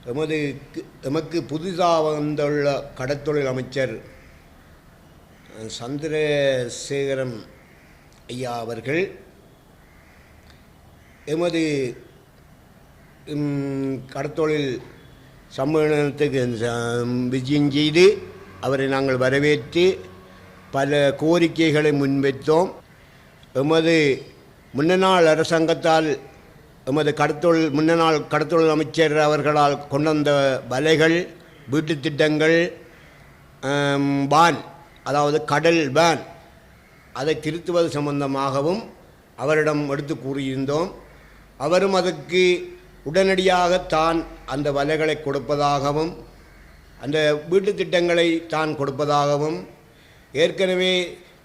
எமக்கு புதிதாக வந்துள்ள கடற்தொழில் அமைச்சர் சந்திரசேகரன் ஐயா அவர்கள் எமது கடற்தொழில் சம்மேளனத்துக்கு விஜயம் செய்து அவரை நாங்கள் வரவேற்று பல கோரிக்கைகளை முன்வைத்தோம். எமது முன்னாள் அரசாங்கத்தால் எமது முன்னாள் கடற்தொழில் அமைச்சர் அவர்களால் கொண்டு வந்த வலைகள், வீட்டு திட்டங்கள், பான், அதாவது கடல் பான், அதை திருத்துவது சம்பந்தமாகவும் அவரிடம் எடுத்து கூறியிருந்தோம். அவரும் அதற்கு உடனடியாக தான் அந்த வலைகளை கொடுப்பதாகவும் அந்த வீட்டு திட்டங்களை தான் கொடுப்பதாகவும் ஏற்கனவே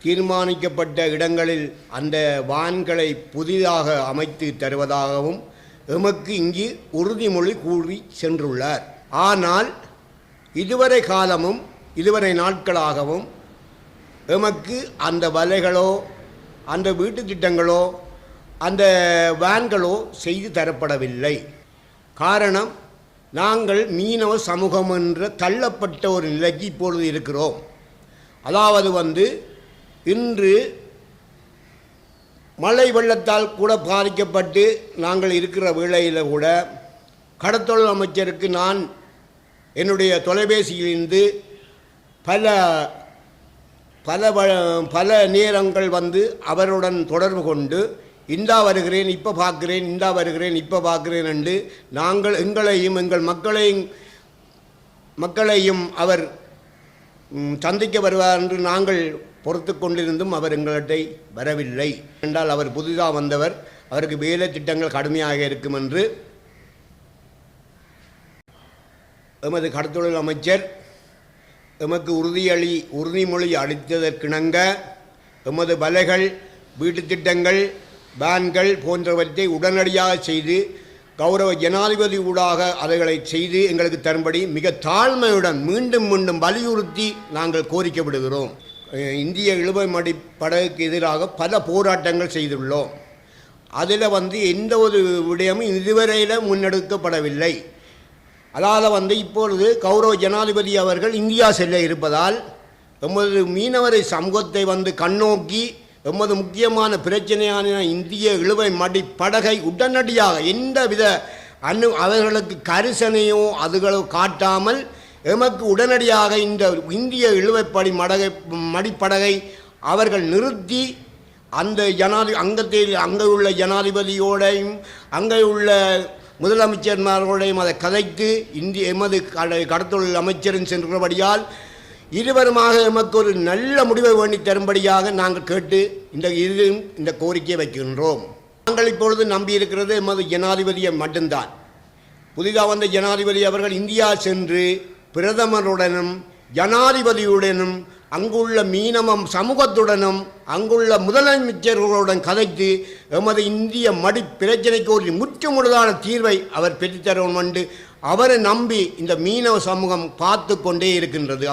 தீர்மானிக்கப்பட்ட இடங்களில் அந்த வான்களை புதிதாக அமைத்து தருவதாகவும் எமக்கு இங்கு உறுதிமொழி கூறி சென்றுள்ளார். ஆனால் இதுவரை நாட்களாகவும் எமக்கு அந்த வலைகளோ அந்த வீட்டு திட்டங்களோ அந்த வேன்களோ செய்து தரப்படவில்லை. காரணம், நாங்கள் மீனவ சமூகம் என்ற தள்ளப்பட்ட ஒரு நிலைக்கு இப்பொழுது இருக்கிறோம். அதாவது இன்று மழை வெள்ளத்தால் கூட பாதிக்கப்பட்டு நாங்கள் இருக்கிற வேளையில் கூட கடற்தொழில் அமைச்சருக்கு நான் என்னுடைய தொலைபேசியிலிருந்து பல நேரங்கள் அவருடன் தொடர்பு கொண்டு இந்தா வருகிறேன், இப்போ பார்க்குறேன், இந்தா வருகிறேன், இப்போ பார்க்குறேன் என்று நாங்கள் எங்களையும் எங்கள் மக்களையும் அவர் சந்திக்க வருவார் என்று நாங்கள் பொறுத்து கொண்டிருந்தும் அவர் எங்களிடத்தை வரவில்லை. என்றால் அவர் புதிதாக வந்தவர், அவருக்கு வேலை திட்டங்கள் கடுமையாக இருக்கும் என்று எமது கடற்தொழில் அமைச்சர் எமக்கு உறுதிமொழி அளித்ததற்கிணங்க எமது வலைகள், வீட்டு திட்டங்கள், பேன்கள் போன்றவற்றை உடனடியாக செய்து கௌரவ ஜனாதிபதி ஊடாக அவைகளை செய்து எங்களுக்கு தரும்படி மிக தாழ்மையுடன் மீண்டும் வலியுறுத்தி நாங்கள் கோரிக்கை விடுகிறோம். இந்திய இழுவைமடி படகுக்கு எதிராக பல போராட்டங்கள் செய்துள்ளோம். அதில் எந்த ஒரு விடயமும் இதுவரையில் முன்னெடுக்கப்படவில்லை. அதாவது இப்பொழுது கௌரவ ஜனாதிபதி அவர்கள் இந்தியா செல்ல இருப்பதால் எமது மீனவரை சமூகத்தை கண்ணோக்கி எமது முக்கியமான பிரச்சனையான இந்திய இழுவை மடி படகை உடனடியாக எந்தவித அவர்களுக்கு கரிசனையோ அதுகளோ காட்டாமல் எமக்கு உடனடியாக இந்த இந்திய இழுவைப்படி மடிப்படகை அவர்கள் நிறுத்தி அந்த அங்கே உள்ள ஜனாதிபதியோடையும் அங்கே உள்ள முதலமைச்சர்மாரோடையும் அதை கதைத்து எமது கடற்தொழில் அமைச்சரின் சென்றபடியால் இருவருமாக எமக்கு ஒரு நல்ல முடிவை வேண்டி தரும்படியாக நாங்கள் கேட்டு இந்த கோரிக்கையை வைக்கின்றோம். நாங்கள் இப்பொழுது நம்பியிருக்கிறது எமது ஜனாதிபதியை மட்டும்தான். புதிதாக வந்த ஜனாதிபதி அவர்கள் இந்தியா சென்று பிரதமருடனும் ஜனாதிபதியுடனும் அங்குள்ள மீனவ சமூகத்துடனும் அங்குள்ள முதலமைச்சர்களுடன் கதைத்து எமது இந்திய மடி பிரச்சனைக்கு ஒரு முற்றுமுழுதான தீர்வை அவர் பெற்றுத்தரும் என்று அவரை நம்பி இந்த மீனவ சமூகம் பார்த்து கொண்டே இருக்கின்றது.